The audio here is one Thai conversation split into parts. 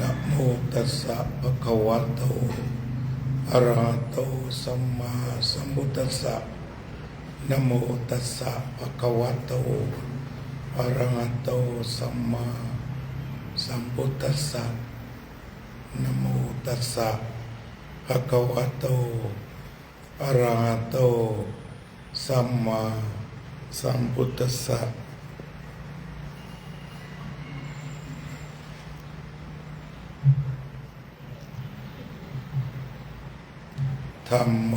นะโมตัสสะภะคะวะโตอะระหะโตสัมมาสัมพุทธัสสะนะโมตัสสะภะคะวะโตอะระหะโตสัมมาสัมพุทธัสสะนะโมตัสสะภะคะวะโตอะระหะโตสัมมาสัมพุทธัสสะธัมโม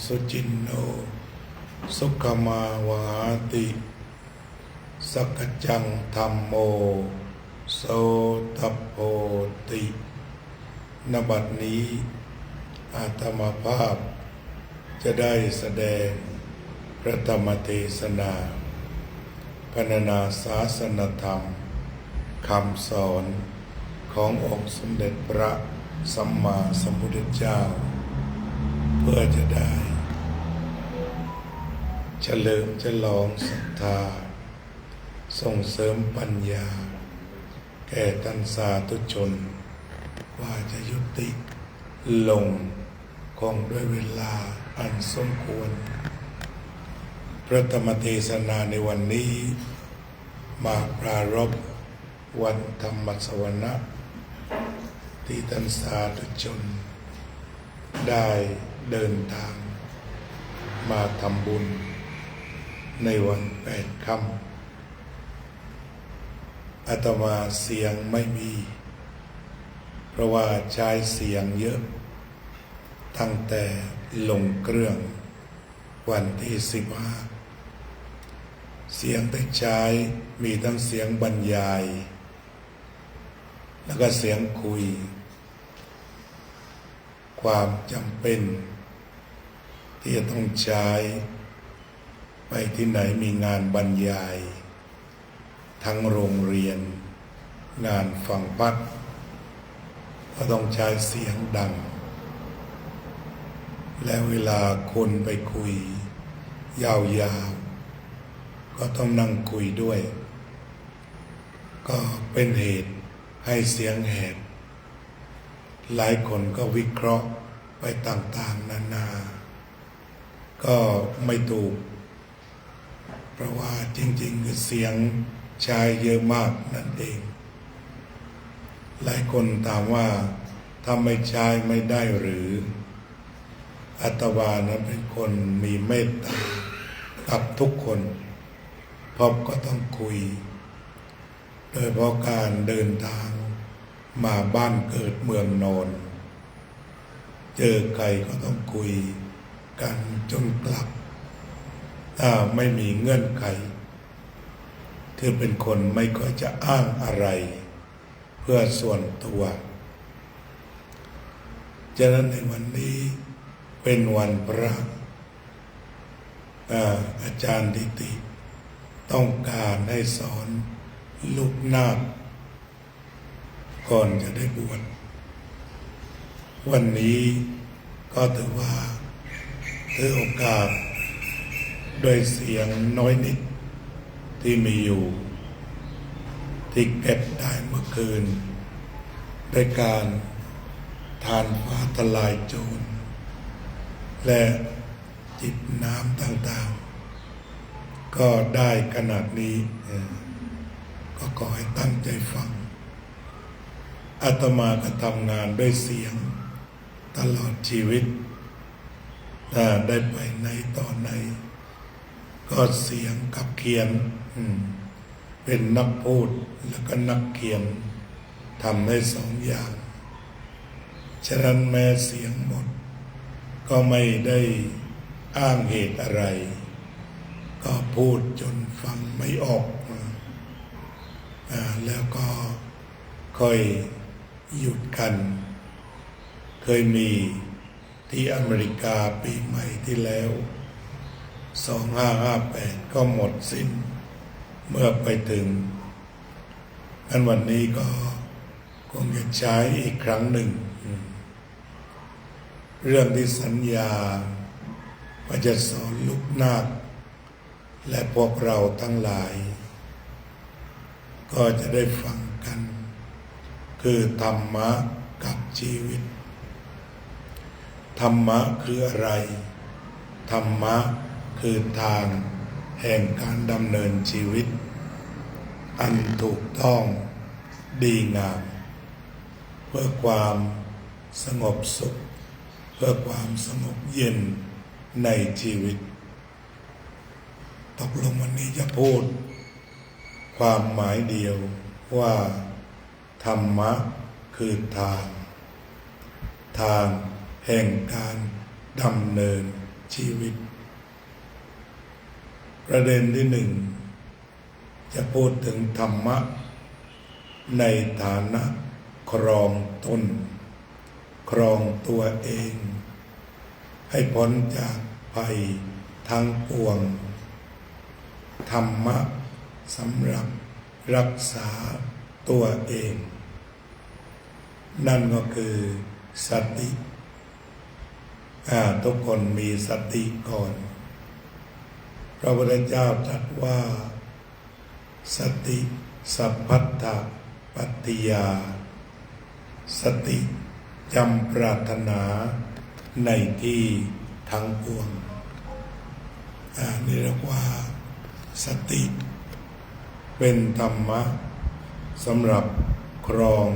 สุจินโนสุขมาวาติสักจังธัมโมโสตัพโพติณ บัดนี้อาตมาภาพจะได้แสดงพระธรรมเทศนาพรรณนาศาสนธรรมคำสอนขององค์สมเด็จพระสัมมาสัมพุทธเจ้าเพื่อจะได้เฉลิมฉลองศรัทธาส่งเสริมปัญญาแก่ท่านสาธุชนว่าจะยุติลงคงด้วยเวลาอันสมควรพระธรรมเทศนาในวันนี้มาปรารภวันธรรมสวนะที่ท่านสาธุชนได้เดินทางมาทำบุญในวัน8 ค่ำอาตมาเสียงไม่มีเพราะว่าใช้เสียงเยอะตั้งแต่ลงเครื่องวันที่15เสียงที่ใช้มีทั้งเสียงบรรยายแล้วก็เสียงคุยความจำเป็นที่จะต้องใช้ไปที่ไหนมีงานบรรยายทั้งโรงเรียนงานฟังพัดก็ต้องใช้เสียงดังและเวลาคนไปคุยยาวๆก็ต้องนั่งคุยด้วยก็เป็นเหตุให้เสียงแหบหลายคนก็วิเคราะห์ไปต่างๆนานาก็ไม่ถูกเพราะว่าจริงๆคือเสียงใช้เยอะมากนั่นเองหลายคนถามว่าถ้าไม่ใช้ไม่ได้หรืออาตมานั้นเป็นคนมีเมตตากับทุกคนเพราะก็ต้องคุยโดยเพราะการเดินทางมาบ้านเกิดเมืองนอนเจอใครก็ต้องคุยกันจนกลับถ้าไม่มีเงื่อนไขคือเป็นคนไม่ค่อยจะอ้างอะไรเพื่อส่วนตัวฉะนั้นในวันนี้เป็นวันพระอาจารย์ดิติต้องการให้สอนลูกนาคก่อนจะได้บวชวันนี้ก็ถือว่าถือโอกาสโดยเสียงน้อยนิดที่มีอยู่ที่เก็บได้เมื่อคืนด้วยการทานฟ้าทลายโจรและจิบน้ำต่างๆก็ได้ขนาดนี้ก็ขอให้ตั้งใจฟังอาตมาก็ทำงานด้วยเสียงตลอดชีวิตได้ไปไหนต่อไหนก็เสียงกับเขียนเป็นนักพูดแล้วก็นักเขียนทำได้2 อย่างฉะนั้นแม้เสียงหมดก็ไม่ได้อ้างเหตุอะไรก็พูดจนฟังไม่ออกแล้วก็ค่อยหยุดกันเคยมีที่อเมริกาปีใหม่ที่แล้ว2558ก็หมดสิ้นเมื่อไปถึงงั้นวันนี้ก็คงจะใช้อีกครั้งหนึ่งเรื่องที่สัญญาว่าจะสอนลูกนาคและพวกเราทั้งหลายก็จะได้ฟังกัน คือธรรมะกับชีวิตธรรมะคืออะไรธรรมะคือทางแห่งการดำเนินชีวิตอันถูกต้องดีงามเพื่อความสงบสุขเพื่อความสงบเย็นในชีวิตตกลงวันนี้จะพูดความหมายเดียวว่าธรรมะคือทางแห่งการดำเนินชีวิตประเด็นที่หนึ่งจะพูดถึงธรรมะในฐานะครองตนครองตัวเองให้พ้นจากภัยทั้งปวงธรรมะสำหรับรักษาตัวเองนั่นก็คือสติทุกคนมีสติก่อนพระพุทธเจ้าตรัสว่าสติสัพพัทธปัตติยาสติจำปรารถนาในที่ทั้งปวงนี่เรียกว่าสติเป็นธรรมะสำหรับครอง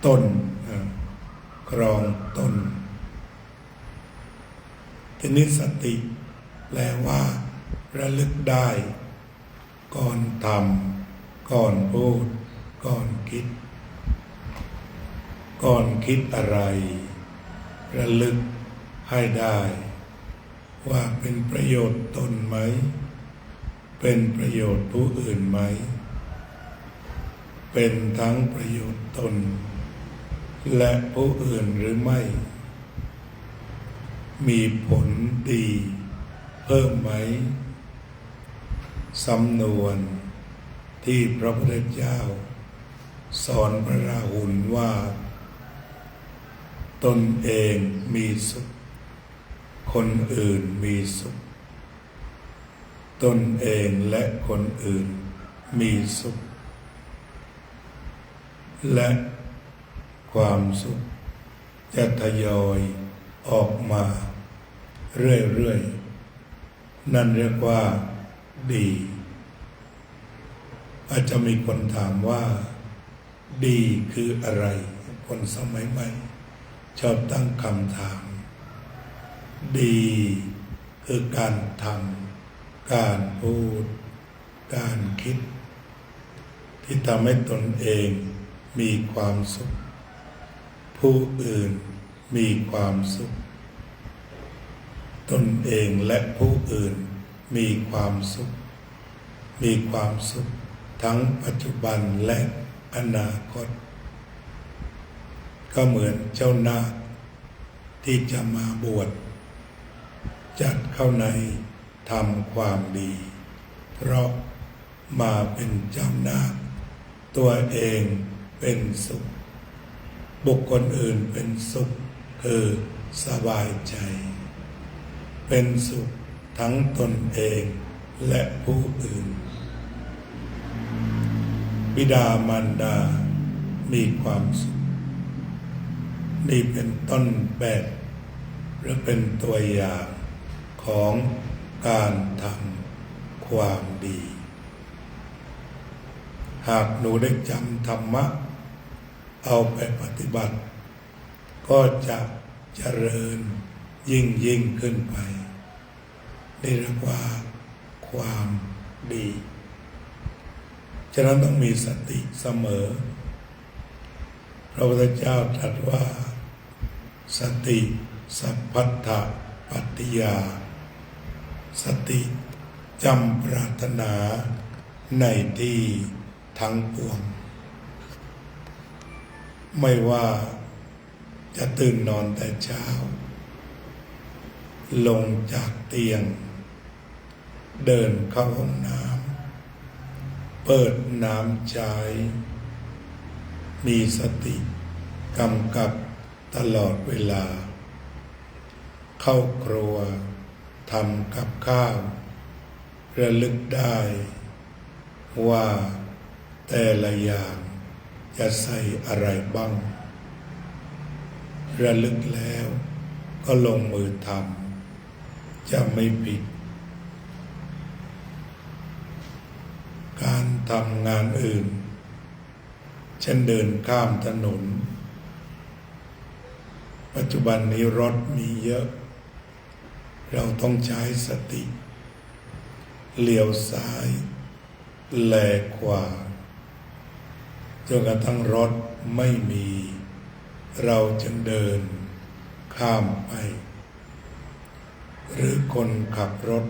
ตนครองตนทีนี้สติแปลว่าระลึกได้ก่อนทำก่อนพูดก่อนคิดก่อนคิดอะไรระลึกให้ได้ว่าเป็นประโยชน์ตนไหมเป็นประโยชน์ผู้อื่นไหมเป็นทั้งประโยชน์ตนและผู้อื่นหรือไม่มีผลดีเพิ่มไหมสำนวนที่พระพุทธเจ้าสอนพระราหุลว่าตนเองมีสุขคนอื่นมีสุขตนเองและคนอื่นมีสุขและความสุขจะทยอยออกมาเรื่อยๆนั่นเรียกว่าดีอาจจะมีคนถามว่าดีคืออะไรคนสมัยใหม่ชอบตั้งคำถามดีคือการทำการพูดการคิดที่ทำให้ตนเองมีความสุขผู้อื่นมีความสุขตนเองและผู้อื่นมีความสุขมีความสุขทั้งปัจจุบันและอนาคตก็เหมือนเจ้านาคที่จะมาบวชจัดเข้าในทำความดีเพราะมาเป็นเจ้านาคตัวเองเป็นสุขบุคคลอื่นเป็นสุขคือสบายใจเป็นสุขทั้งตนเองและผู้อื่นบิดามารดามีความสุขนี่เป็นต้นแบบหรือเป็นตัวอย่างของการทำความดีหากหนูได้จำธรรมะเอาไปปฏิบัติก็จะเจริญยิ่งขึ้นไปนี่เรียกว่าความดีฉะนั้นต้องมีสติเสมอพระพุทธเจ้าตรัสว่าสติสัพพัทธปัตติยาสติจำปรารถนาในที่ทั้งปวงไม่ว่าจะตื่นนอนแต่เช้าลงจากเตียงเดินเข้าห้องน้ำเปิดน้ำใช้มีสติกำกับตลอดเวลาเข้าครัวทำกับข้าวระลึกได้ว่าแต่ละอย่าง จะใส่อะไรบ้างระลึกแล้วก็ลงมือทำจะไม่ผิดการทำงานอื่นเช่นเดินข้ามถนนปัจจุบันนี้รถมีเยอะเราต้องใช้สติเลี้ยวซ้ายแลขวาจนกระทั่งรถไม่มีเราจึงเดินข้ามไปหรือคนขับรถ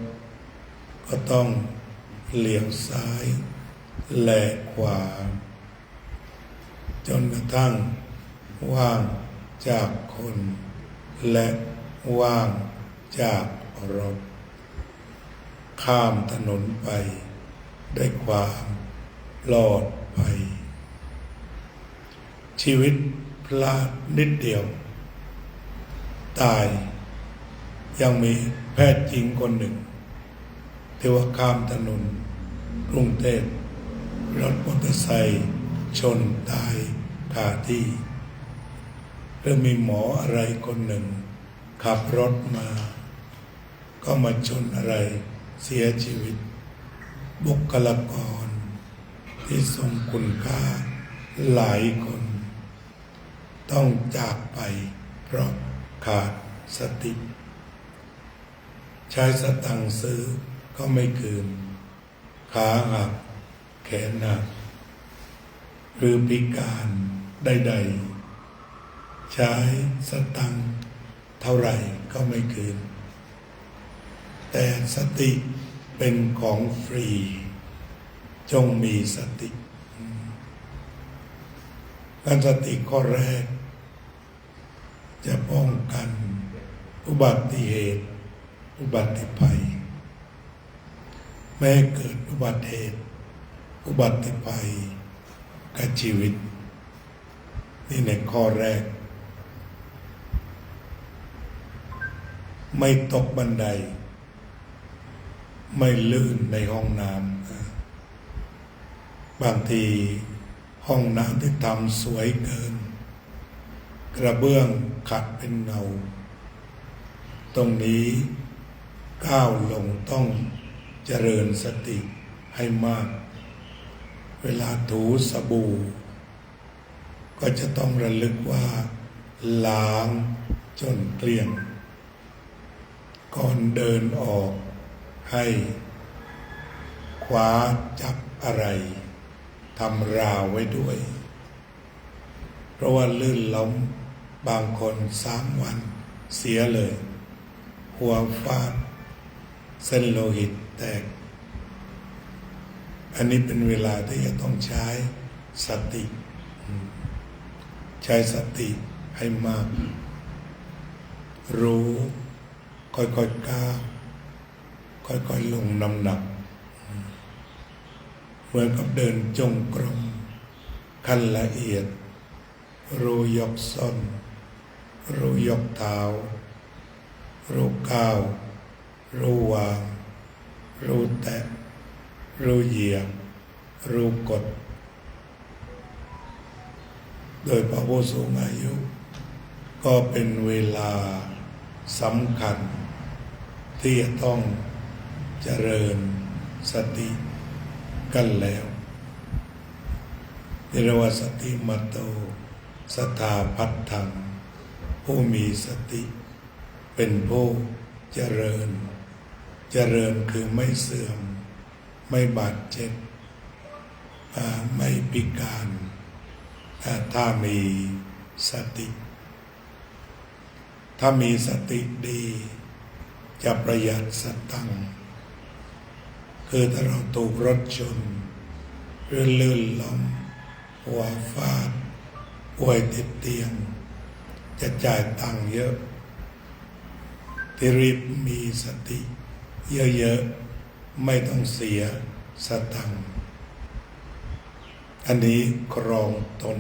ก็ต้องเลี้ยวซ้ายแลขวาจนกระทั่งว่างจากคนและว่างจากรถข้ามถนนไปด้วยความปลอดภัยชีวิตพลาดนิดเดียวตายยังมีแพทย์หญิงคนหนึ่งที่ว่าข้ามถนนกรุงเทพรถมอเตอร์ไซค์ชนตายคาที่หรือมีหมออะไรคนหนึ่งขับรถมาก็มาชนอะไรเสียชีวิตบุคลากรที่ทรงคุณค่าหลายคนต้องจากไปเพราะขาดสติใช้สตังค์ซื้อก็ไม่คืนขาหักแขนหักหรือพิการใดๆใช้สตังค์เท่าไหร่ก็ไม่คืนแต่สติเป็นของฟรีจงมีสติการสติข้อแรกจะป้องกันอุบัติเหตุอุบัติภัยแม้เกิดอุบัติเหตุอุบัติภัยกับชีวิตนี่ในข้อแรกไม่ตกบันไดไม่ลื่นในห้องน้ำบางทีห้องน้ำที่ทำสวยเกินกระเบื้องขัดเป็นเงาตรงนี้ก้าวลงต้องเจริญสติให้มากเวลาถูสบู่ก็จะต้องระลึกว่าล้างจนเกลี้ยงก่อนเดินออกให้คว้าจับอะไรทำราวไว้ด้วยเพราะว่าลื่นล้มบางคน3 วันเสียเลยหัวฟาดเส้นโลหิตแตกอันนี้เป็นเวลาที่จะต้องใช้สติใช้สติให้มากรู้ค่อยๆก้าวค่อยๆลงน้ำหนักเหมือนกับเดินจงกรมขั้นละเอียดรู้ยกส้นรู้ยกเท้ารู้ก้าวรู้วางรู้แตะรู้เหยียบรู้กดโดยพระผู้สูงอายุก็เป็นเวลาสำคัญที่จะต้องเจริญสติกันแล้วเรียกว่าสติมัตโตสถาพัทธังผู้มีสติเป็นผู้เจริญคือไม่เสื่อมไม่บาดเจ็บไม่พิการถ้ามีสติถ้ามีสติดีจะประหยัดสตังค์คือถ้าเราถูกรถชนหรือลื่นล้มหัวฟาดป่วยติดเตียงจะจ่ายตังค์เยอะที่รีบมีสติเยอะๆไม่ต้องเสียสตังค์อันนี้ครองตน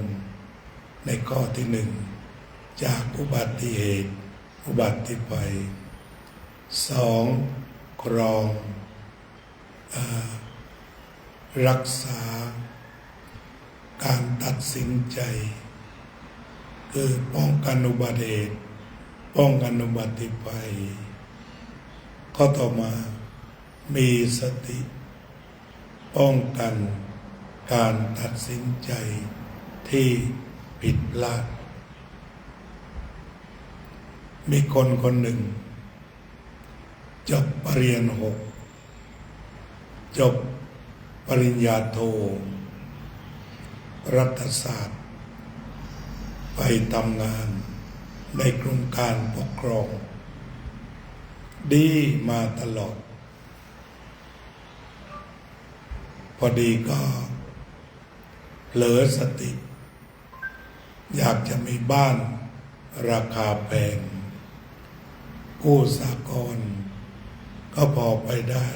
ในข้อที่ 1จากอุบัติเหตุอุบัติภัย 2ครองรักษา การตัดสินใจคือป้องกันอุบัติเหตุป้องกันอุบัติภัยข้อต่อมามีสติป้องกันการตัดสินใจที่ผิดพลาดมีคนคนหนึ่งจบปริญญา6จบปริญญาโทรัฐศาสตร์ไปทำงานในกรมการปกครองดีมาตลอดพอดีก็เผลอสติอยากจะมีบ้านราคาแพงกู้สหกรณ์ก็พอไปได้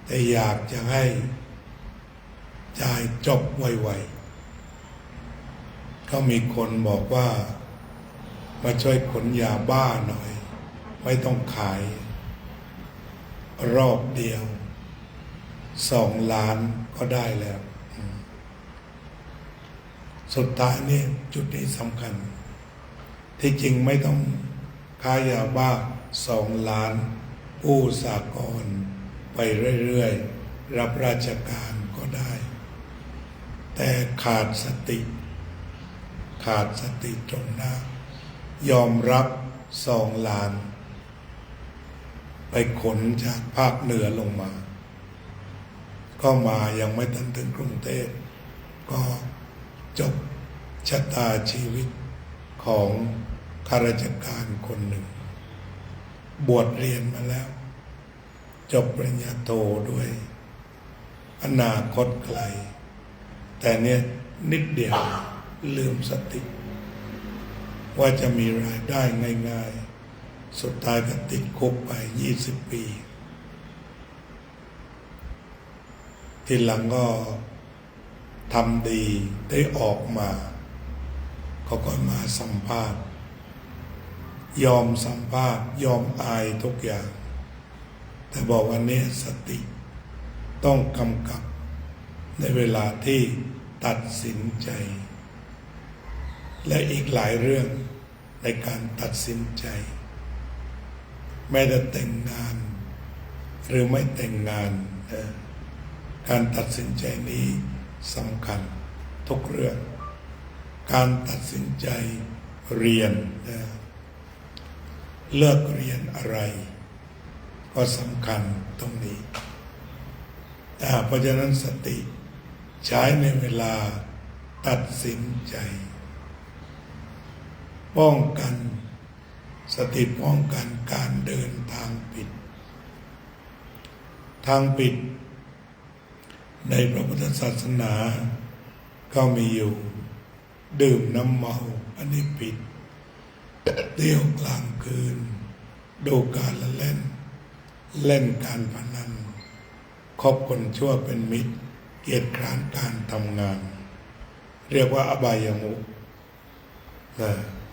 แต่อยากจะให้จ่ายจบไวๆก็มีคนบอกว่ามาช่วยขนยาบ้าหน่อยไม่ต้องขายรอบเดียว2 ล้านก็ได้แล้วสุดท้ายนี่จุดนี้สำคัญที่จริงไม่ต้องค้ายาบ้า2 ล้านกู้สหกรณ์ไปเรื่อยๆรับราชการก็ได้แต่ขาดสติตรงหน้ายอมรับ2 ล้านไปขนจากภาคเหนือลงมาก็มายังไม่ทันถึงกรุงเทพก็จบชะตาชีวิตของข้าราชการคนหนึ่งบวชเรียนมาแล้วจบปริญญาโทด้วยอนาคตไกลแต่เนี่ยนิดเดียวลืมสติว่าจะมีรายได้ง่ายๆสุดท้ายก็ติดคุกไป20 ปีทีหลังก็ทำดีได้ออกมาเขาก็มาสัมภาษณ์ยอมสัมภาษณ์ยอมอายทุกอย่างแต่บอกว่าเนี่ยสติต้องกำกับในเวลาที่ตัดสินใจและอีกหลายเรื่องในการตัดสินใจแม้จะแต่งงานหรือไม่แต่งงานการตัดสินใจนี้สำคัญทุกเรื่องการตัดสินใจเรียนเลิกเรียนอะไรก็สำคัญตรงนี้เพราะฉะนั้นสติใช้ในเวลาตัดสินใจป้องกันสติป้องกันการเดินทางผิดในพระพุทธศาสนาก็มีอยู่ดื่มน้ำเมาอันนี้ผิดเที่ยวกลางคืนดูการละเล่นการพนันคบคนชั่วเป็นมิตรเกียจคร้านการทำงานเรียกว่าอบายมุข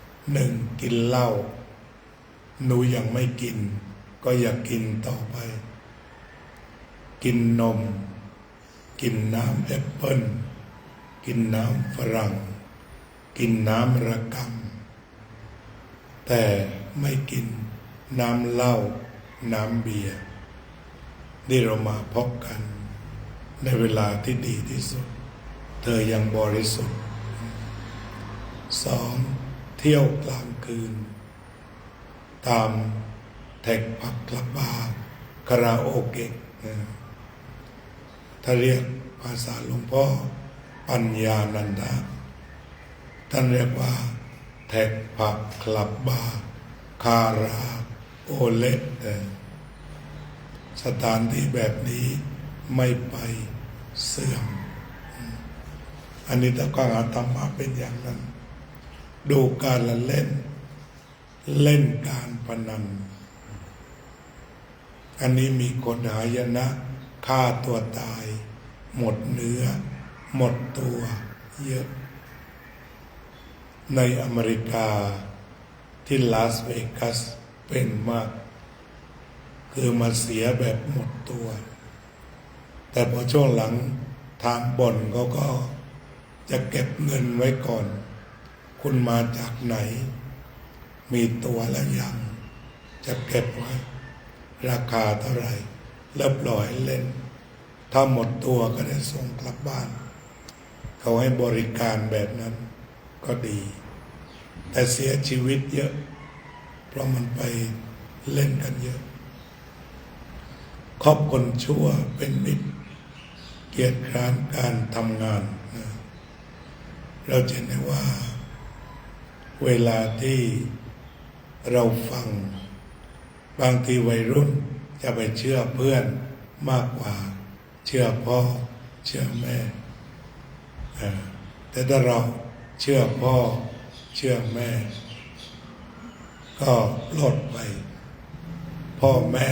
1กินเหล้าหนูยังไม่กินก็อย่ากินต่อไปกินนมกินน้ำแอปเปิ้ลกินน้ำฝรั่งกินน้ำระกำแต่ไม่กินน้ำเหล้าน้ำเบียร์นี่เรามาพบกันในเวลาที่ดีที่สุดเธอยังบริสุทธิ์ 2. เที่ยวกลางคืนตามแท็กผับคลับบาร์คาราโอเกะถ้าเรียกภาษาหลวงพ่อปัญญานันทะท่านเรียกว่าแท็กผับคลับบาร์คาราโอเกะสถานที่แบบนี้ไม่ไปเสื่อมอันนี้ถ้าก็อาตมาเป็นอย่างนั้นดูการละเล่นการพนันอันนี้มีคนหายนะฆ่าตัวตายหมดเนื้อหมดตัวเยอะในอเมริกาที่ลาสเวกัสเป็นมากคือมาเสียแบบหมดตัวแต่พอช่วงหลังทางบ่อนเขาก็ จะเก็บเงินไว้ก่อน คุณมาจากไหน มีตัวแล้วยังจะเก็บไว้ราคาเท่าไหร่แล้วปล่อยเล่น ถ้าหมดตัวก็ได้ส่งกลับบ้าน เขาให้บริการแบบนั้นก็ดี แต่เสียชีวิตเยอะเพราะมันไปเล่นกันเยอะครอบคนชั่วเป็นมิตรเกียรติคร้านการทำงานนะเราจะเห็นได้ว่าเวลาที่เราฟังบางทีวัยรุ่นจะไปเชื่อเพื่อนมากกว่าเชื่อพ่อเชื่อแม่แต่ถ้าเราเชื่อพ่อเชื่อแม่ก็ลดไปพ่อแม่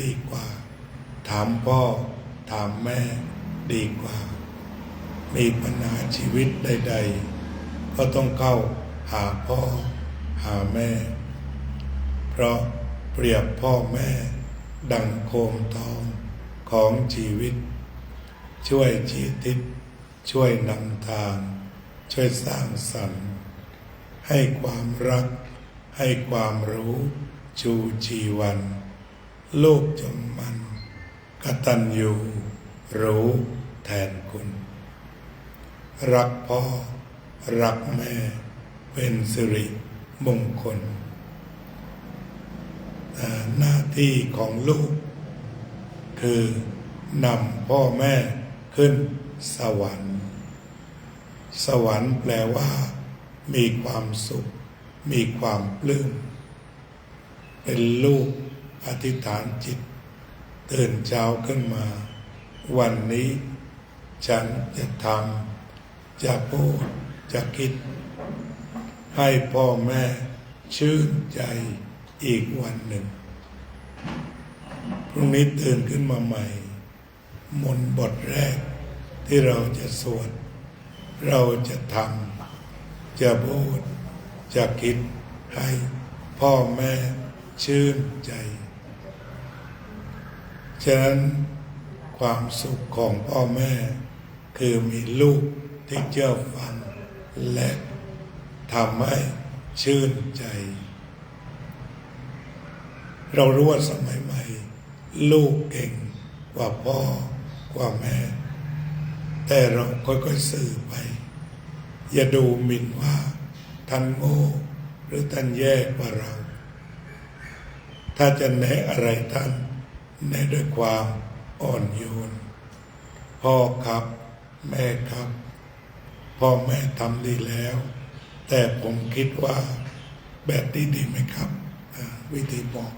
ดีกว่าถามพ่อถามแม่ดีกว่ามีปัญหาชีวิตใดๆก็ต้องเข้าหาพ่อหาแม่เพราะเปรียบพ่อแม่ดังโคมทองของชีวิตช่วยชี้ทิศช่วยนำทางช่วยสร้างสรรค์ให้ความรักให้ความรู้ชูชีวันลูกจงมันกตัญญูรู้แทนคุณรักพ่อรักแม่เป็นสิริมงคลหน้าที่ของลูกคือนำพ่อแม่ขึ้นสวรรค์สวรรค์แปลว่ามีความสุขมีความปลื้มเป็นลูกอธิษฐานจิตตื่นเช้าขึ้นมาวันนี้ฉันจะทำจะพูดจะคิดให้พ่อแม่ชื่นใจอีกวันหนึ่งพรุ่งนี้ตื่นขึ้นมาใหม่มนต์บทแรกที่เราจะสวดเราจะทำจะพูดจะคิดให้พ่อแม่ชื่นใจฉะนั้นความสุขของพ่อแม่คือมีลูกที่เชื่อฟังและทำให้ชื่นใจเรารู้ว่าสมัยใหม่ลูกเก่งกว่าพ่อกว่าแม่แต่เราค่อยๆสื่อไปอย่าดูหมิ่นว่าท่านโง่หรือท่านแย่กว่าเราถ้าจะแนะอะไรท่านแนะด้วยความอ่อนโยนพ่อครับแม่ครับพ่อแม่ทำดีแล้วแต่ผมคิดว่าแบบนี้ดีไหมครับวิธีบอก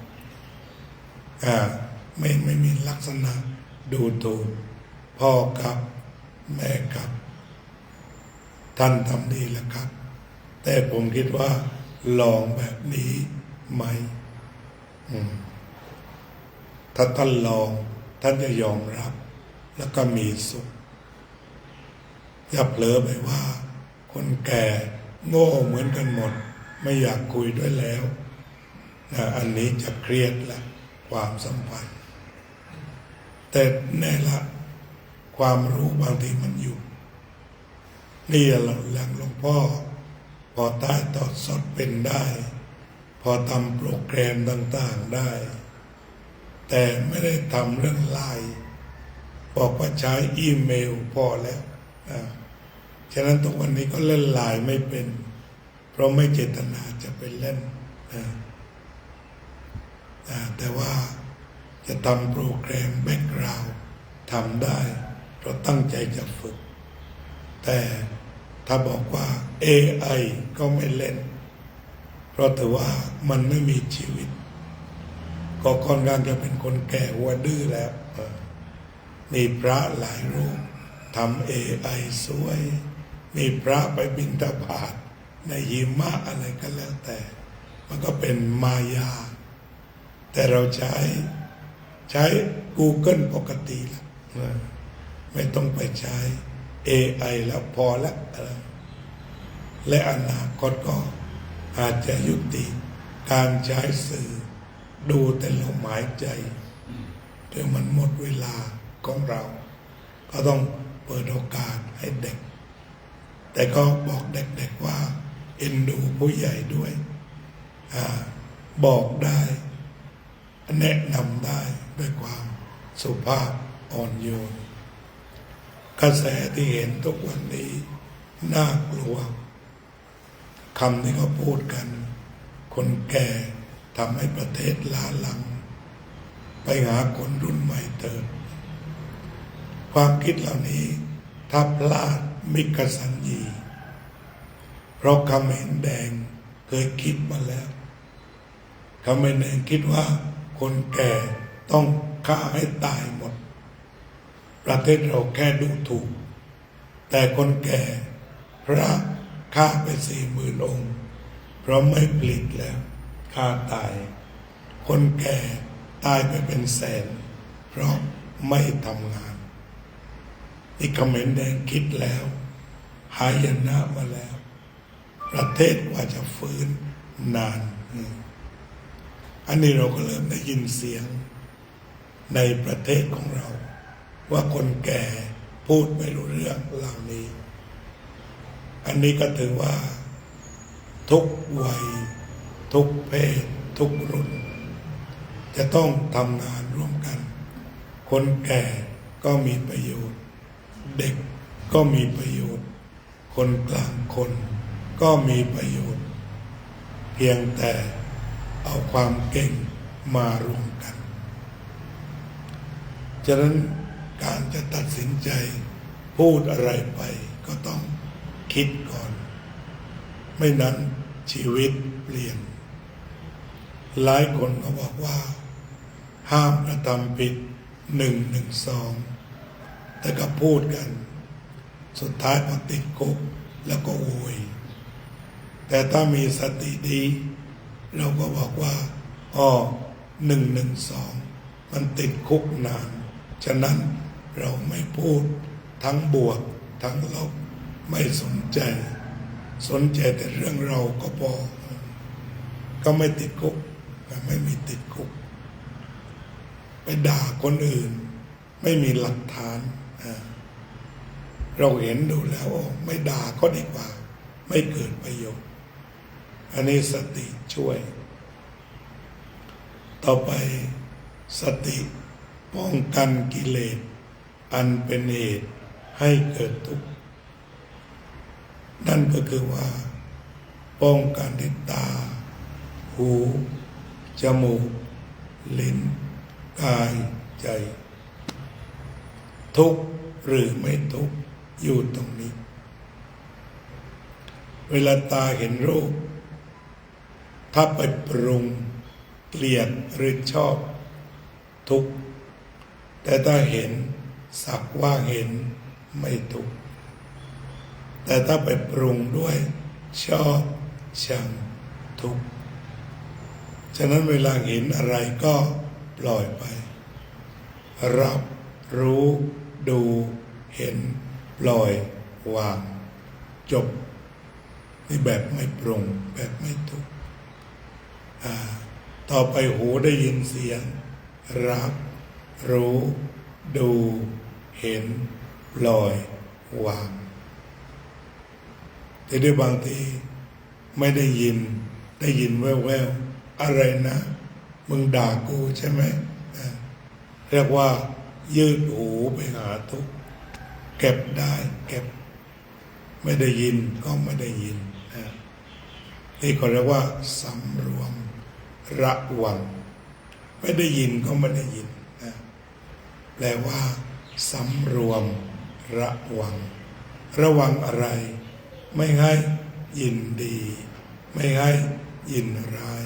ไม่มีลักษณะดูถูกพ่อครับแม่ครับท่านทำดีแล้วครับแต่ผมคิดว่าลองแบบนี้ไหมถ้าท่านลองท่านจะยอมรับแล้วก็มีสุขอย่าเผลอไปว่าคนแก่โง่เหมือนกันหมดไม่อยากคุยด้วยแล้วอันนี้จะเครียดละความสัมพันธ์แต่แน่ละความรู้บางทีมันอยู่นี่เราหลังหลวงพ่อพอใต้ต่อสดเป็นได้พอทำโปรแกรมต่างๆได้แต่ไม่ได้ทำเรื่องไลน์บอกว่าใช้อีเมลพอแล้วฉะนั้นทุกวันนี้ก็เล่นไลน์ไม่เป็นเพราะไม่เจตนาจะไปเล่นแต่ว่าจะทำโปรแกรมแบ็กกราวด์ทำได้เพราะตั้งใจจะฝึกแต่ถ้าบอกว่า AI ก็ไม่เล่นเพราะถือว่ามันไม่มีชีวิตก็ค่อนข้างจะเป็นคนแก่หัวดื้อแล้วมีพระหลายรูปทำ AI สวยมีพระไปบิณฑบาตในหิมะอะไรก็แล้วแต่มันก็เป็นมายาแต่เราใช้ Google ปกติแล้วไม่ต้องไปใช้ AI แล้วพอแล้วและอนาคตก็อาจจะยุติการใช้สื่อดูแต่ลมหายใจเดี๋ยวมันหมดเวลาของเราก็ต้องเปิดโอกาสให้เด็ก แต่ก็บอกเด็กๆว่าเอ็นดูผู้ใหญ่ด้วยบอกได้แนะนำได้ด้วยความสุภาพอ่อนโยนกระแสที่เห็นทุกวันนี้น่ากลัวคำที่เขาพูดกันคนแก่ทำให้ประเทศล้าหลังไปหาคนรุ่นใหม่เถิดความคิดเหล่านี้ถ้าพลาดมิกสัญญีเพราะเขมรแดงเคยคิดมาแล้วเขมรแดงคิดว่าคนแก่ต้องฆ่าให้ตายหมดประเทศเราแค่ดูถูกแต่คนแก่พระฆ่าไป40,000 องค์เพราะไม่ผลิตแล้วฆ่าตายคนแก่ตายไปเป็นแสนเพราะไม่ทำงานที่เขมรแดงคิดแล้วหายนะมาแล้วประเทศกว่าจะฟื้นนานอันนี้เราก็เริ่มได้ยินเสียงในประเทศของเราว่าคนแก่พูดไม่รู้เรื่องเหล่านี้อันนี้ก็ถือว่าทุกวัยทุกเพศทุกรุ่นจะต้องทำงานร่วมกันคนแก่ก็มีประโยชน์เด็กก็มีประโยชน์คนกลางคนก็มีประโยชน์เพียงแต่เอาความเก่งมารวมกันฉะนั้นการจะตัดสินใจพูดอะไรไปก็ต้องคิดก่อนไม่นั้นชีวิตเปลี่ยนหลายคนก็บอกว่าห้ามกระทำผิด112แต่ก็พูดกันสุดท้ายพอติดคุกแล้วก็โวยแต่ถ้ามีสติดีเราก็บอกว่า112มันติดคุกนานฉะนั้นเราไม่พูดทั้งบวกทั้งลบไม่สนใจแต่เรื่องเราก็พอก็ไม่ติดคุกไม่มีติดคุกไปด่าคนอื่นไม่มีหลักฐานเราเห็นดูแล้วไม่ด่าก็ดีกว่าไม่เกิดประโยชน์อันนี้สติช่วยต่อไปสติป้องกันกิเลสอันเป็นเหตุให้เกิดทุกข์นั่นก็คือว่าป้องกันที่ตาหูจมูกลิ้นกายใจทุกข์หรือไม่ทุกข์อยู่ตรงนี้เวลาตาเห็นรูปถ้าไปปรุงเกลียดหรือชอบทุกข์แต่ถ้าเห็นสักว่าเห็นไม่ทุกข์แต่ถ้าไปปรุงด้วยชอบชังทุกข์ฉะนั้นเวลาเห็นอะไรก็ปล่อยไปรับรู้ดูเห็นปล่อยวางจบนี่แบบไม่ปรุงแบบไม่ทุกข์ต่อไปหูได้ยินเสียงรับรู้ดูเห็นปล่อยวางแต่ด้วยบางทีไม่ได้ยินแว่วๆอะไรนะมึงด่ากูใช่ไหมเรียกว่ายืดหูไปหาทุกข์เก็บได้เก็บไม่ได้ยินก็ไม่ได้ยินนี่เขาเรียกว่าสำรวมระวังไม่ได้ยินก็ไม่ได้ยินแปลว่าสำรวมระวังระวังอะไรไม่ให้ยินดีไม่ให้ยินร้าย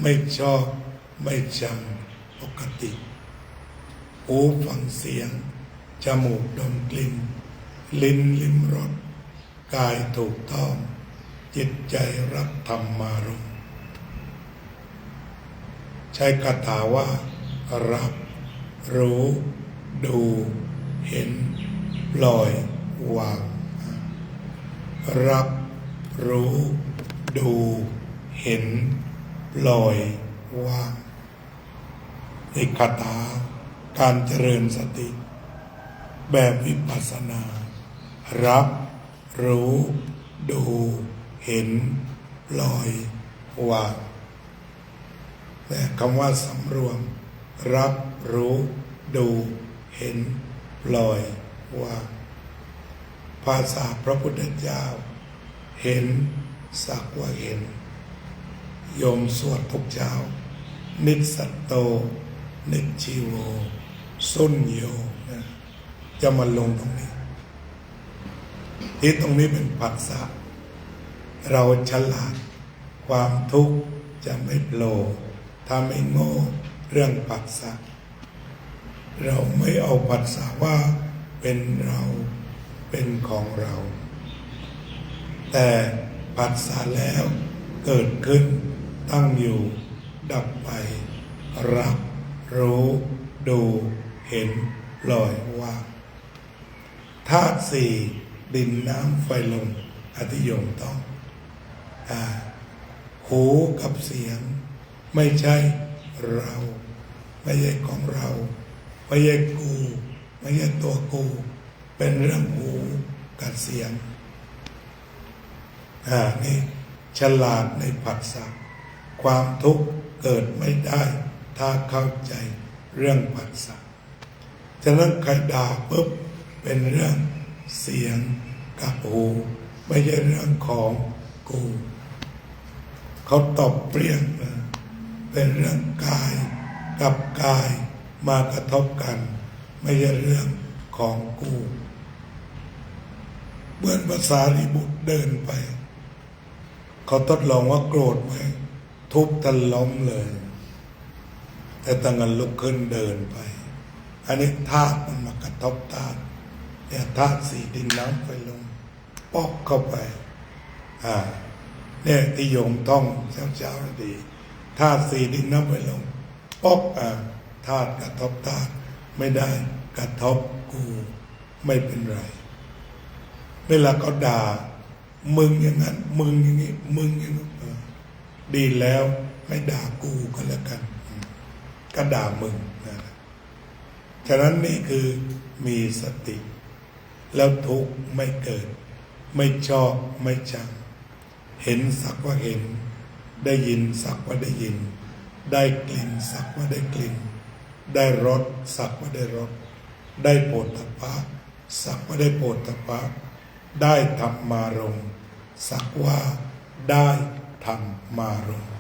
ไม่ชอบไม่ชังปกติหูฟังเสียงจมูกดมกลิ่นลิ้นลิ้มรสกายถูกต้องจิตใจรับธรรมารมณ์ใช้คาถาว่ารับรู้ดูเห็นปล่อยวางรับรู้ดูเห็นปล่อยวางในคาถาการเจริญสติแบบวิปัสสนารับ รู้ดูเห็นปล่อยวางแต่คำว่าสำรวมรับรู้ดูเห็นปล่อยวางภาษาพระพุทธเจ้าเห็นสักว่าเห็นโยมสวดทุกเช้านิสสัตโตนิจจิโวสุญโยนะจะมาลงตรงนี้ที่ตรงนี้เป็นผัสสะเราฉลาดความทุกข์จะไม่โผล่ถ้าไม่โง่เรื่องผัสสะเราไม่เอาผัสสะว่าเป็นเราเป็นของเรา แต่ผัสสะแล้วเกิดขึ้นตั้งอยู่ดับไปรับรู้ดูเห็นปล่อยวางธาตุสี่ดินน้ำไฟลมอธิโยมต้องหูกับเสียงไม่ใช่เราไม่ใช่ของเราไม่ใช่กูไม่ใช่ตัวกูเป็นเรื่องหูกับเสียงนี่ฉลาดในผัสสะความทุกข์เกิดไม่ได้ถ้าเข้าใจเรื่องผัสสะฉะนั้นใครด่าปุ๊บเป็นเรื่องเสียงกับหูไม่ใช่เรื่องของกูเขาตบเปรี้ยงเป็นเรื่องกายกับกายมากระทบกันไม่ใช่เรื่องของกูเมื่อภาษาลิบุตรเดินไปเขาทดลองว่าโกรธไหมทุบทะล้มเลยแต่ตั้งแต่ลุกขึ้นเดินไปอันนี้ธาตุมันมากระทบธาตุเนี่ยธาตุสี่ดินน้ำไฟลมปอกเข้าไปเนี่ยที่โยมต้องเช้าดีธาตุสี่ดินน้ำไฟลมปอกธาตุกระทบธาตุไม่ได้กระทบกูไม่เป็นไรเวลาเขาด่ามึงอย่างนั้นมึงอย่างนี้มึงอย่างนั้นดีแล้วไม่ด่ากูก็แล้วกันก็ด่ามึงนะฉะนั้นนี่คือมีสติแล้วทุกข์ไม่เกิดไม่ชอบไม่ชังเห็นสักว่าเห็นได้ยินสักว่าได้ยินได้กลิ่นสักว่าได้กลิ่นได้รสสักว่าได้รสได้โผฏฐัพพะสักว่าได้โผฏฐัพพะได้ธรรมารมณ์สักว่าได้ธรรมารมณ์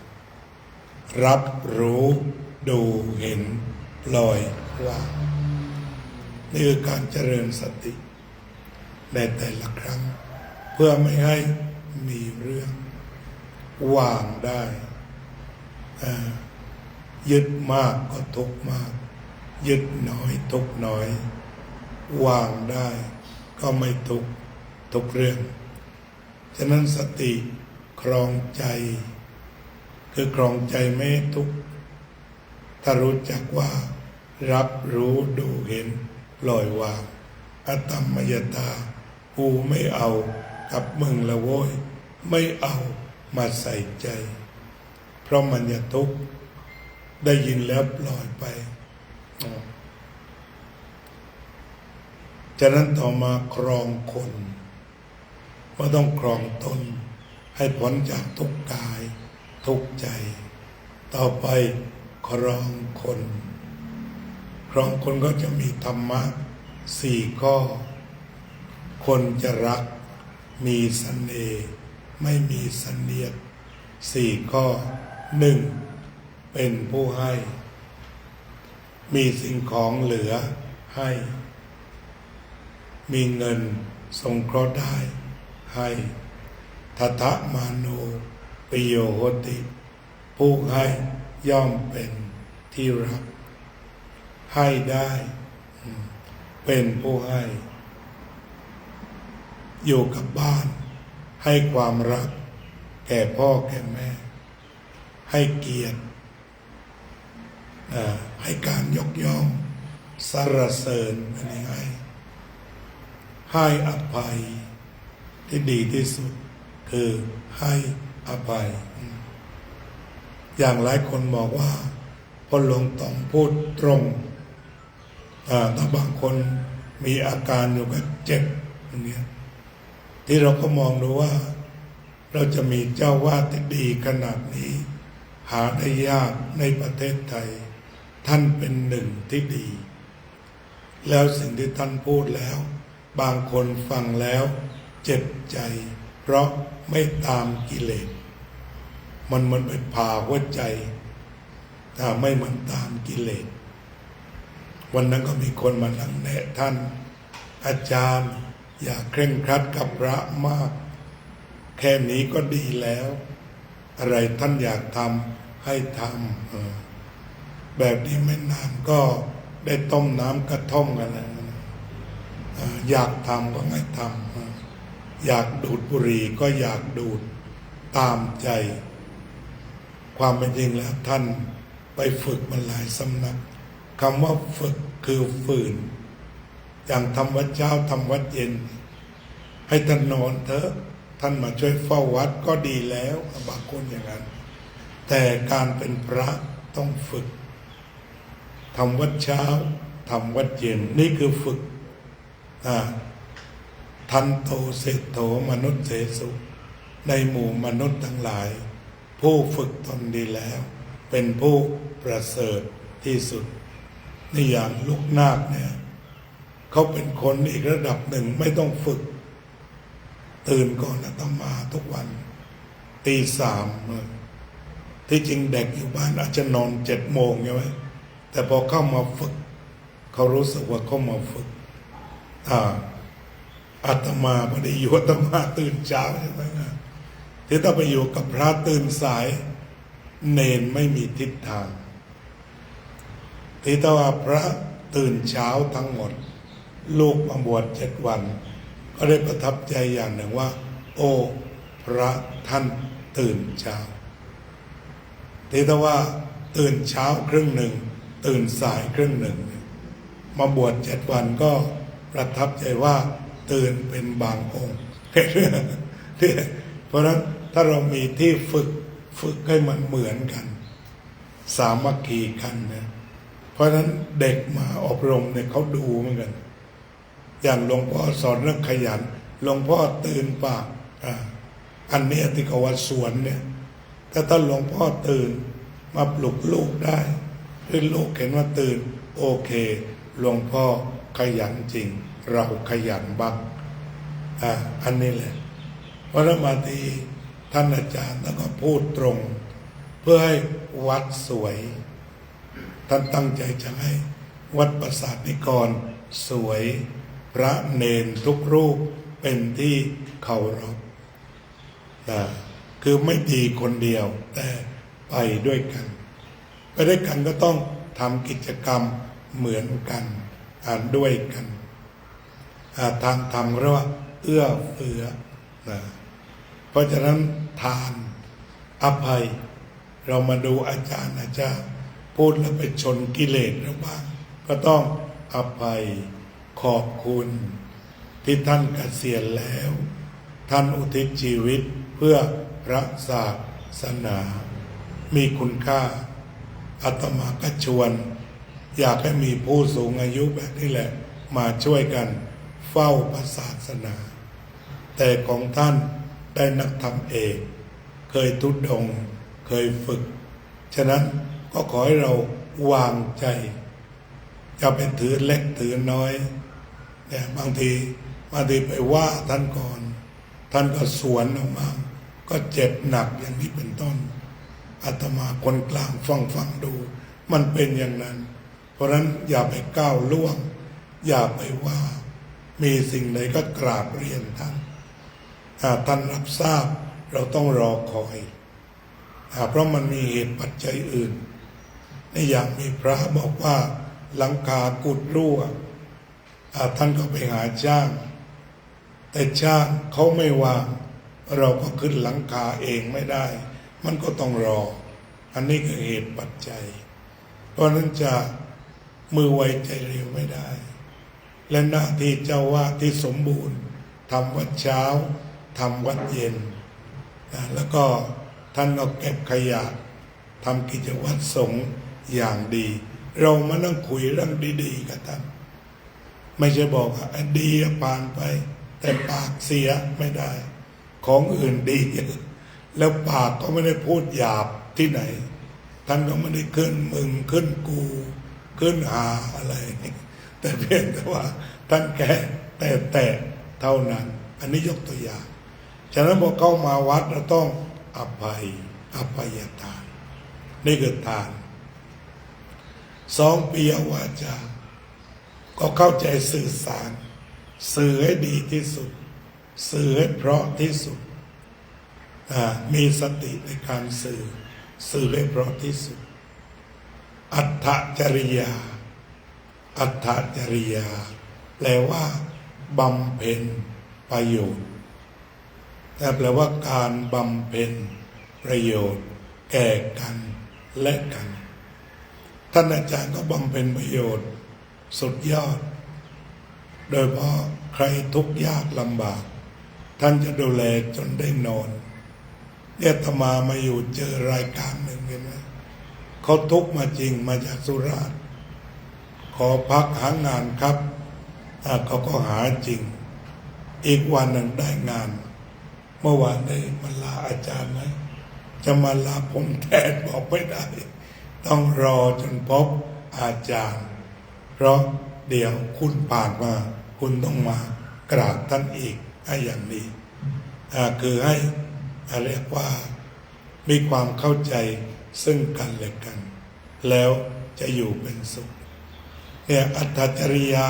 รับรู้ดูเห็นปล่อยวางนี่คือการเจริญสติในแต่ละครั้งเพื่อไม่ให้มีเรื่องวางได้ยึดมากก็ทุกข์มากยึดน้อยทุกข์น้อยวางได้ก็ไม่ทุกข์ทุกเรื่องฉะนั้นสติครองใจคือครองใจไม่ทุกข์ถ้ารู้จักว่ารับรู้ดูเห็นปล่อยวางอตัมมยตากูไม่เอากับมึงละโว้ยไม่เอามาใส่ใจเพราะมันจะทุกข์ได้ยินแล้วปล่อยไปฉะนั้นต่อมาครองคนว่าต้องครองตนให้พ้นจากทุกข์กายทุกข์ใจต่อไปครองคนครองคนก็จะมีธรรมะสี่ข้อคนจะรักมีเสน่ห์ไม่มีเสนียดสี่ข้อหนึ่งเป็นผู้ให้มีสิ่งของเหลือให้มีเงินสงเคราะห์ได้ให้ทัตถะมาโนปิโยโหติผู้ให้ย่อมเป็นที่รักให้ได้เป็นผู้ให้อยู่กับบ้านให้ความรักแก่พ่อแก่แม่ให้เกียรติให้การยกย่องสรรเสริญอันนี้ให้อภัยที่ดีที่สุดคือให้อภัยอย่างหลายคนบอกว่าพ่อหลวงต้องพูดตรงถ้าบางคนมีอาการอยู่แบบเจ็บอย่างเงี้ย ที่เราก็มองดูว่าเราจะมีเจ้าวาดที่ดีขนาดนี้หาได้ยากในประเทศไทยท่านเป็นหนึ่งที่ดีแล้วสิ่งที่ท่านพูดแล้วบางคนฟังแล้วเจ็บใจเพราะไม่ตามกิเลสมันไปผ่าหัวใจถ้าไม่มันตามกิเลสวันนั้นก็มีคนมานั่งแนะท่านอาจารย์อย่าเคร่งครัดกับพระมากแค่นี้ก็ดีแล้วอะไรท่านอยากทำให้ทำแบบนี้ไม่นานก็ได้ต้มน้ำกระท่อมกันนะอยากทำก็ไม่ทำอยากดูดบุหรี่ก็อยากดูดตามใจความเป็นจริงแล้วท่านไปฝึกมาหลายสำนักคำว่าฝึกคือฝืนอย่างทำวัดเช้าทำวัดเย็นให้ท่านนอนเถอะท่านมาช่วยเฝ้าวัดก็ดีแล้วบางคนอย่างนั้นแต่การเป็นพระต้องฝึกทำวัดเช้าทำวัดเย็นนี่คือฝึกทันโตเศรษโธมนุษย์เสสุในหมู่มนุษย์ทั้งหลายผู้ฝึกตนดีแล้วเป็นผู้ประเสริฐที่สุดนี่อย่างลูกนาคเนี่ยเขาเป็นคนอีกระดับหนึ่งไม่ต้องฝึกตื่นก่อนอาตมาทุกวันตีสามที่จริงเด็กอยู่บ้านอาจจะนอน7 โมงใช่ไหมแต่พอเข้ามาฝึกเขารู้สึกว่าเขามาฝึกอาตมาพอดีอยู่อาตมาตื่นเช้าใช่ไหมที่ต้องไปอยู่กับพระตื่นสายเนนไม่มีทิศทางที่ต้องว่าพระตื่นเช้าทั้งหมดลูกมาบวช7 วันก็ได้ประทับใจอย่างหนึ่งว่าโอ้พระท่านตื่นเช้าที่ต้องว่าตื่นเช้าครึ่งหนึ่งตื่นสายครึ่งหนึ่งมาบวช7 วันก็ประทับใจว่าตื่นเป็นบางองค์เพราะฉะนั้นถ้าเรามีที่ฝึกให้มันเหมือนกันสามัคคีกันนะเพราะฉะนั้นเด็กมาอบรมเนี่ยเขาดูเหมือนกันอย่างหลวงพ่อสอนเรื่องขยันหลวงพ่อตื่นปากอันนี้ที่เขาว่าสวนเนี่ยถ้าหลวงพ่อตื่นมาปลุกลูกได้หรือลูกเห็นว่าตื่นโอเคหลวงพ่อขยันจริงเราขยันบ้างอันนี้แหละเพราะมาทีท่านอาจารย์แล้วก็พูดตรงเพื่อให้วัดสวยท่านตั้งใจจะให้วัดประสาทนิกรสวยพระเนนทุกรูปเป็นที่เคารพคือไม่ดีคนเดียวแต่ไปด้วยกันไปด้วยกันก็ต้องทำกิจกรรมเหมือนกันด้วยกันทางธรรมเรียกว่าเอื้อเฟื้อเพราะฉะนั้นทานอภัยเรามาดูอาจารย์พูดแล้วไปชนกิเลสเราบ้างก็ต้องอภัยขอบคุณที่ท่านเกษียณแล้วท่านอุทิศชีวิตเพื่อพระศาสนามีคุณค่าอาตมาก็ชวนอยากให้มีผู้สูงอายุแบบนี้แหละมาช่วยกันเฝ้าพระศาสนาแต่ของท่านได้นักธรรมเอกเคยทุดงเคยฝึกฉะนั้นก็ขอให้เราวางใจอย่าไปถือเล็กถือน้อยเนี่ยบางทีไปว่าท่านก่อนท่านก็สวนออกมาก็เจ็บหนักอย่างนี้เป็นต้นอาตมาคนกลางฟังดูมันเป็นอย่างนั้นเพราะฉะนั้นอย่าไปก้าวล่วงอย่าไปว่ามีสิ่งใดก็กราบเรียนท่านท่านรับทราบเราต้องรอคอยเพราะมันมีเหตุปัจจัยอื่นในอย่างมีพระบอกว่าหลังคากุดรั่วท่านก็ไปหาช่างแต่ช่างเขาไม่วางเราก็ขึ้นหลังคาเองไม่ได้มันก็ต้องรออันนี้คือเหตุปัจจัยเพราะนั้นจะมือไวใจเร็วไม่ได้และหน้าที่เจ้าว่าที่สมบูรณ์ทำวัดเช้าทำวัดเย็นแล้วก็ท่านก็เก็บขยะทำกิจวัตรสงฆ์อย่างดีเรามานั่งคุยเรื่องดีๆกับท่านไม่ใช่บอกว่าดีผ่านไป แต่ปากเสียไม่ได้ ของอื่นดีเยอะแล้วปากก็ไม่ได้พูดหยาบที่ไหนท่านก็ไม่ได้ขึ้นมึงขึ้นกูขึ้นหาอะไรแต่เพียงแต่ว่าท่านแค่แต่เท่านั้นอันนี้ยกตัวอย่างฉะนั้นพอเข้ามาวัดเราต้องอภัยทานนี่คือทานสองปิยวาจาก็เข้าใจสื่อสารสื่อให้ดีที่สุดสื่อให้เพราะที่สุดมีสติในการสื่อให้เพราะที่สุดอัตถจริยาแปลว่าบำเพ็ญประโยชน์แต่แปลว่าการบำเพ็ญประโยชน์แก่กันและกันท่านอาจารย์ก็บำเพ็ญประโยชน์สุดยอดโดยเพราะใครทุกข์ยากลำบากท่านจะดูแลจนได้นอนเนี่ยอาตมาอยู่เจอรายการหนึ่งเห็นไหมเขาทุกข์มาจริงมาจากสุราษฎร์ขอพักหางานครับเขาก็หาจริงอีกวันหนึ่งได้งานเมื่อวานได้มาลาอาจารย์ไหมจะมาลาผมแทนบอกไม่ได้ต้องรอจนพบอาจารย์เพราะเดี๋ยวคุณผ่านมาคุณต้องมากราบท่านอีกให้อย่างนี้คือให้เรียกว่ามีความเข้าใจซึ่งกันและกันแล้วจะอยู่เป็นสุขเนี่ยอัตถจริยา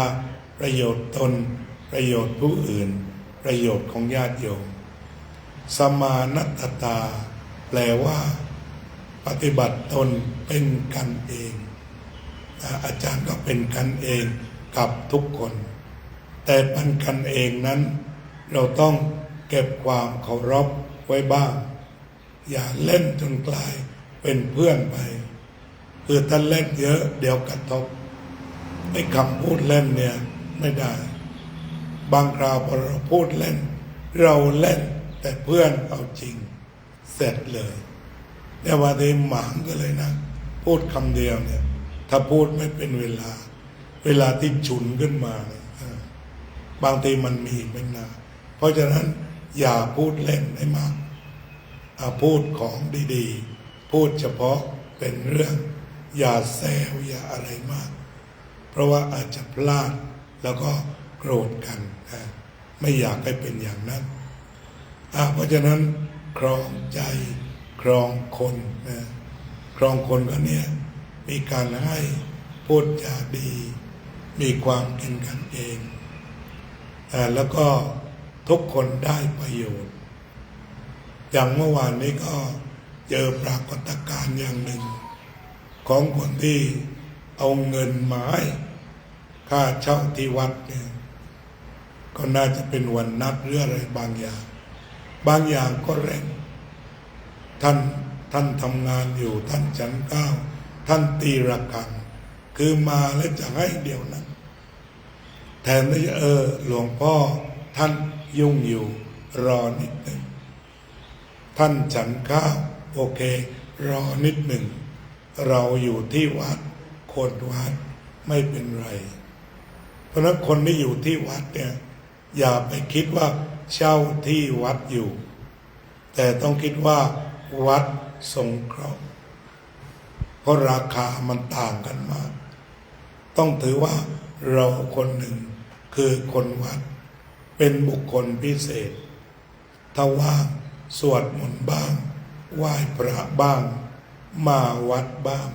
ประโยชน์ตนประโยชน์ผู้อื่นประโยชน์ของญาติโยมสมานัตตาแปลว่าปฏิบัติตนเป็นกันเองอาจารย์ก็เป็นกันเองกับทุกคนแต่เป็นกันเองนั้นเราต้องเก็บความเคารพไว้บ้างอย่าเล่นจนกลายเป็นเพื่อนไปคือถ้าเล่นเยอะเดี๋ยวกระทบไอ้คำพูดเล่นเนี่ยไม่ได้บางคราวพอเราพูดเล่นเราเล่นแต่เพื่อนเอาจริงเสร็จเลยแต่ว่าที่หมางก็เลยนะพูดคำเดียวเนี่ยถ้าพูดไม่เป็นเวลาที่ฉุนขึ้นมาเนี่ยบางทีมันมีไม่นานเพราะฉะนั้นอย่าพูดเล่นให้มากพูดของดีๆพูดเฉพาะเป็นเรื่องอย่าแซวอย่าอะไรมากเพราะว่าอาจจะพลาดแล้วก็โกรธกันไม่อยากให้เป็นอย่างนั้นเพราะฉะนั้นครองใจครองคนครองคนก็เนี่ยมีการให้พูดจาดีมีความเป็นกันเองแล้วก็ทุกคนได้ประโยชน์อย่างเมื่อวานนี้ก็เจอปรากฏการณ์อย่างหนึ่งของคนที่เอาเงินมาให้ค่าเช่าที่วัดเนี่ยก็น่าจะเป็นวันนัดหรืออะไรบางอย่างก็เร่งท่านทำงานอยู่ท่านฉันข้าวท่านตีระฆังคือมาแล้วจะให้เดี๋ยวนั้นแทนที่หลวงพ่อท่านยุ่งอยู่รอนิดหนึ่งท่านฉันข้าวโอเครอนิดหนึ่งเราอยู่ที่วัดคนวัดไม่เป็นไรเพราะนั้นคนที่อยู่ที่วัดเนี่ยอย่าไปคิดว่าเช่าที่วัดอยู่แต่ต้องคิดว่าวัดสงเคราะห์เพราะราคามันต่างกันมากต้องถือว่าเราคนหนึ่งคือคนวัดเป็นบุคคลพิเศษถ้าว่างสวดมนต์บ้างไหว้พระบ้างมาวัดบ้าง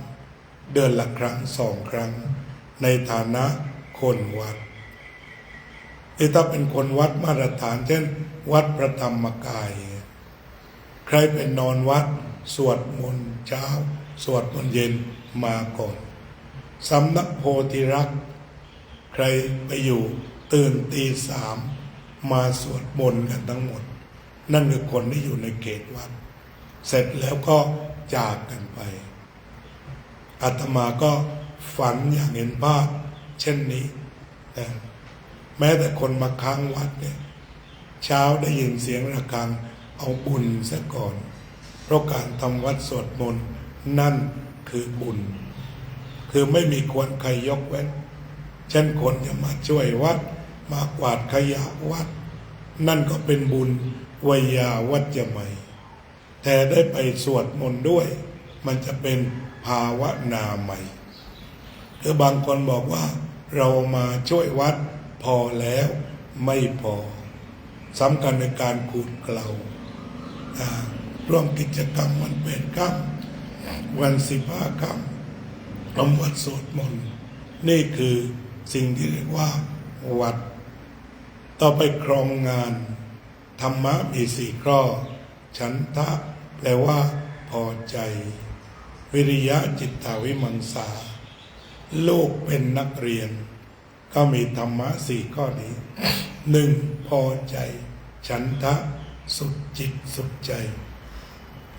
เดือนละครั้ง2 ครั้งในฐานะคนวัดถ้าเป็นคนวัดมาตรฐานเช่นวัดพระธรรมกายใครเป็นนอนวัดสวดมนต์เช้าสวดมนต์เย็นมาก่อนสำนักโพธิรักษ์ใครไปอยู่ตื่นตี 3มาสวดมนต์กันทั้งหมดนั่นคือคนที่อยู่ในเขตวัดเสร็จแล้วก็จากกันไปอาตมาก็ฝันอย่างเห็นภาพเช่นนี้แม้แต่คนมาค้างวัดเนี่ยเช้าได้ยินเสียงระฆังเอาบุญซะก่อนเพราะการทำวัดสวดมนต์นั่นคือบุญคือไม่มีควรใครยกเว้นเช่นคนจะมาช่วยวัดมากวาดขยะวัด นั่นก็เป็นบุญวยาวัจจะใหม่แต่ได้ไปสวดมนต์ด้วย มันจะเป็นภาวนาใหม่คือบางคนบอกว่าเรามาช่วยวัดพอแล้วไม่พอสำคัญในการขูดเกลาร่วมกิจกรรมวันเป็นค่ำวัน15 ค่ำทำวัดสวดมนต์นี่คือสิ่งที่เรียกว่าวัดต่อไปครองงานธรรมะมี4 ข้อฉันทะแปลว่าพอใจวิริยะจิตตาวิมังสาลูกเป็นนักเรียนก็มีธรรมะ4 ข้อนี้ 1. พอใจฉันทะสุดจิตสุดใจ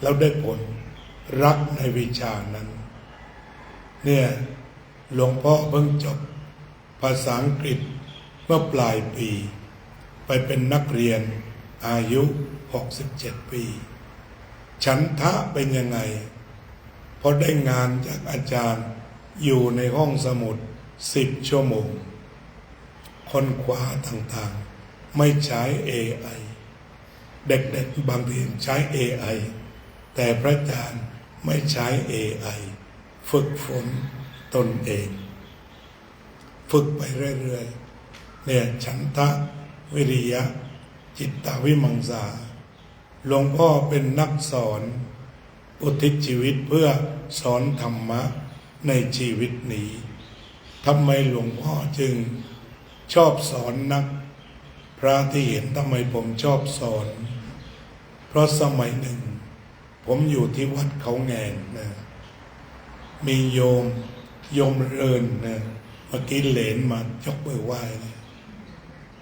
แล้วได้ผลรักในวิชานั้นเนี่ยหลวงพ่อเพิ่งจบภาษาอังกฤษเมื่อปลายปีไปเป็นนักเรียนอายุ67 ปีฉันทะเป็นยังไงพอได้งานจากอาจารย์อยู่ในห้องสมุด10 ชั่วโมงค้นคว้าต่างๆไม่ใช้ AI เด็กๆบางทีใช้ AI แต่พระอาจารย์ไม่ใช้ AI ฝึกฝนตนเองฝึกไปเรื่อยๆเนี่ยฉันทะวิริยะจิตตวิมังสาหลวงพ่อเป็นนักสอนอุทิศชีวิตเพื่อสอนธรรมะในชีวิตนี้ทำไมหลวงพ่อจึงชอบสอนนักพระที่เห็นทำไมผมชอบสอนเพราะสมัยหนึ่งผมอยู่ที่วัดเขาแงนนะมีโยมเรินนะเมื่อกี้เหลนมายกมือไหว้นะ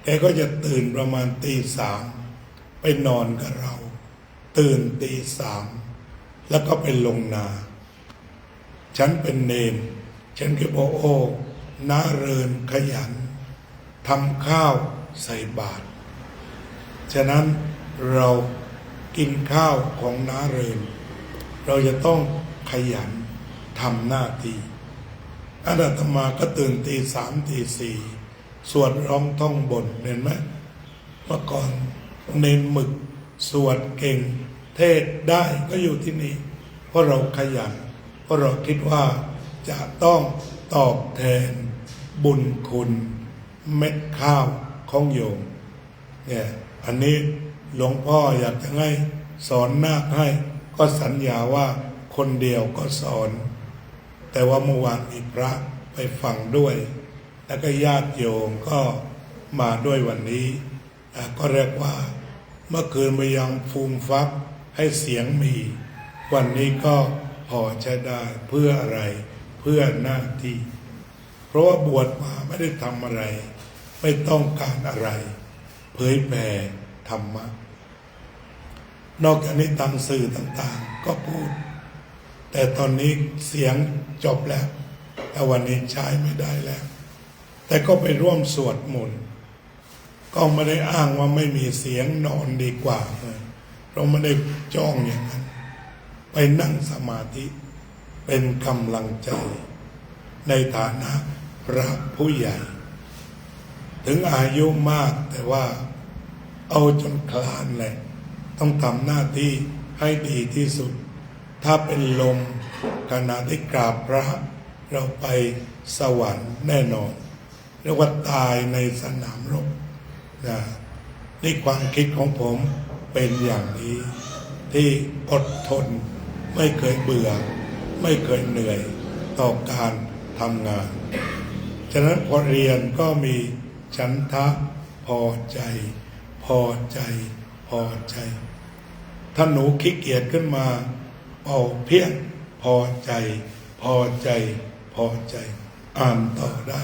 แกก็จะตื่นประมาณตี 3ไปนอนกับเราตื่นตี 3แล้วก็ไปลงนาฉันเป็นเนนฉันก็บอกโอ้น้าเรินขยันทำข้าวใส่บาตรฉะนั้นเรากินข้าวของน้าเรินเราจะต้องขยันทำหน้าที่อาตมาก็ตื่นตี 3ตี 4สวดร้องท่องบนเห็นไหมเมื่อก่อนเน้นหมึกสวดเก่งเทศได้ก็อยู่ที่นี่เพราะเราขยันเพราะเราคิดว่าจะต้องตอบแทนบุญคุณเม็ดข้าวของโยมเนี่ยอันนี้หลวงพ่ออยากจะให้สอนนาคให้ก็สัญญาว่าคนเดียวก็สอนแต่ว่าเมื่อวานมีพระไปฟังด้วยแล้วก็ญาติโยมก็มาด้วยวันนี้ก็เรียกว่าเมื่อคืนพยายามฟูมฟักให้เสียงมีวันนี้ก็พอใช้ได้เพื่ออะไรเพื่อหน้าที่เพราะว่าบวชมาไม่ได้ทำอะไรไม่ต้องการอะไรเผยแผ่ธรรมะนอกจากนี้ตามสื่อต่างๆก็พูดแต่ตอนนี้เสียงจบแล้วแต่วันนี้ใช้ไม่ได้แล้วแต่ก็ไปร่วมสวดมนต์ก็ไม่ได้อ้างว่าไม่มีเสียงนอนดีกว่าเราไม่ได้จ้องอย่างนั้นไปนั่งสมาธิเป็นกำลังใจในฐานะพระผู้ใหญ่ถึงอายุมากแต่ว่าเอาจนคลานแหละต้องทำหน้าที่ให้ดีที่สุดถ้าเป็นลมขณะที่กราบพระเราไปสวรรค์แน่นอนเรียกว่าตายในสนามรบนะนี่ความคิดของผมเป็นอย่างนี้ที่อดทนไม่เคยเบื่อไม่เคยเหนื่อยต่อการทำงานฉะนั้นพอเรียนก็มีฉันทะพอใจพอใจพอใจถ้าหนูขี้เกียจขึ้นมาเอาเพี้ยนพอใจพอใจพอใจอ่านต่อได้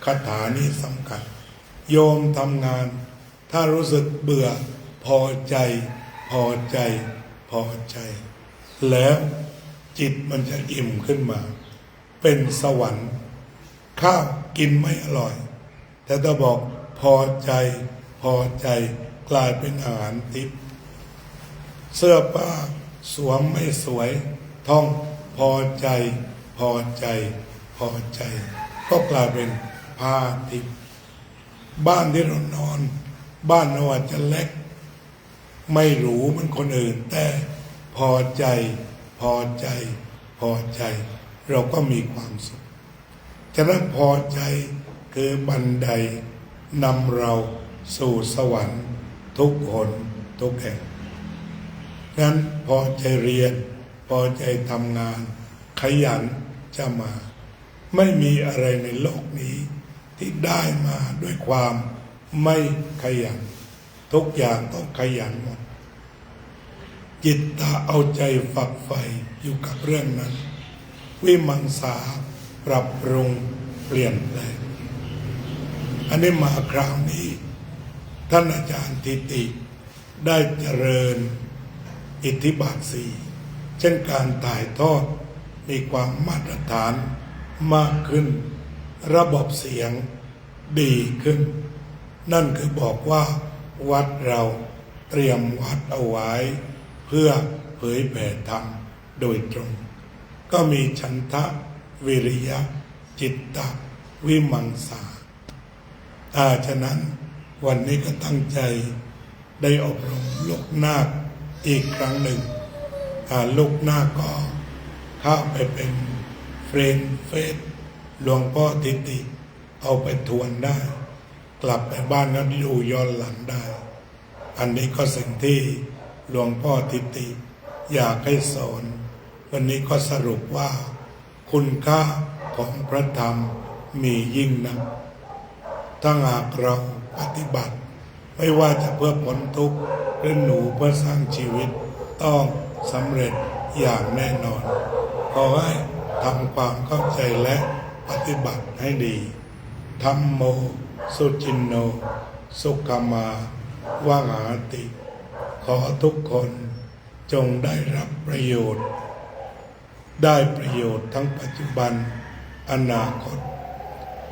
คาถานี้สำคัญโยมทำงานถ้ารู้สึกเบื่อพอใจพอใจพอใจแล้วจิตมันจะอิ่มขึ้นมาเป็นสวรรค์ข้าวกินไม่อร่อยแต่ถ้าบอกพอใจพอใจกลายเป็นอาหารทิพย์เสื้อผ้าสวมไม่สวยท่องพอใจพอใจพอใจก็กลายเป็นผ้าทิพย์บ้านที่เรานอน บ้านเราอาจจะเล็กไม่หรูเหมือนคนอื่นแต่พอใจ พอใจ พอใจ เราก็มีความสุขฉะนั้นพอใจคือบันไดนำเราสู่สวรรค์ทุกคนทุกแห่งงั้นพอใจเรียนพอใจทำงานขยันจะมาไม่มีอะไรในโลกนี้ที่ได้มาด้วยความไม่ขยันทุกอย่างต้องขยันหมดจิตตาเอาใจฝักใฝ่อยู่กับเรื่องนั้นวิมังสาปรับปรุงเปลี่ยนแปลงอันนี้มาคราวนี้ท่านอาจารย์ทิติได้เจริญอิทธิบาทสี่เช่นการถ่ายทอดมีความมาตรฐานมากขึ้นระบบเสียงดีขึ้นนั่นคือบอกว่าวัดเราเตรียมวัดเอาไว้เพื่อเผยแผ่ธรรมโดยตรงก็มีฉันทะวิริยะจิตตะวิมังสาฉะนั้นวันนี้ก็ตั้งใจได้อบรมลูกนาคอีกครั้งหนึ่งลูกนาคก็เข้าไปเป็นเฟรนด์เฟซหลวงพ่อทิติเอาไปทวนได้กลับไปบ้านก็ดูย้อนหลังได้อันนี้ก็สิ่งที่หลวงพ่อทิติอยากให้สอนวันนี้ก็สรุปว่าคุณค่าของพระธรรมมียิ่งนักถ้าหากเราปฏิบัติไม่ว่าจะเพื่อพ้นทุกข์หรือหนูเพื่อสร้างชีวิตต้องสำเร็จอย่างแน่นอนขอให้ทำความเข้าใจและปฏิบัติให้ดีธัมโมสุจินโนสุขมาวาหาติขอทุกคนจงได้รับประโยชน์ได้ประโยชน์ทั้งปัจจุบันอนาคต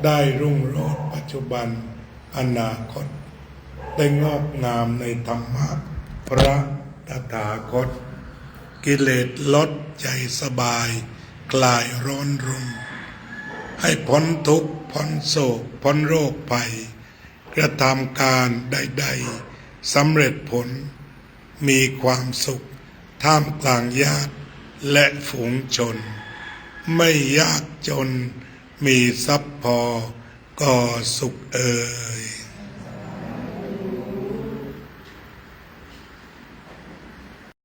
ได้รุ่งโรจน์ปัจจุบันอนาคตได้งอกงามในธรรมะพระตถาคตกิเลสลดใจสบายคลายร้อนรุนให้พ้นทุกข์พ้นโศกพ้นโรคภัยกระทำการใดๆสำเร็จผลมีความสุขท่ามกลางญาติและฝูงชนไม่ยากจนมีทรัพย์พอก่อสุขเอ่ย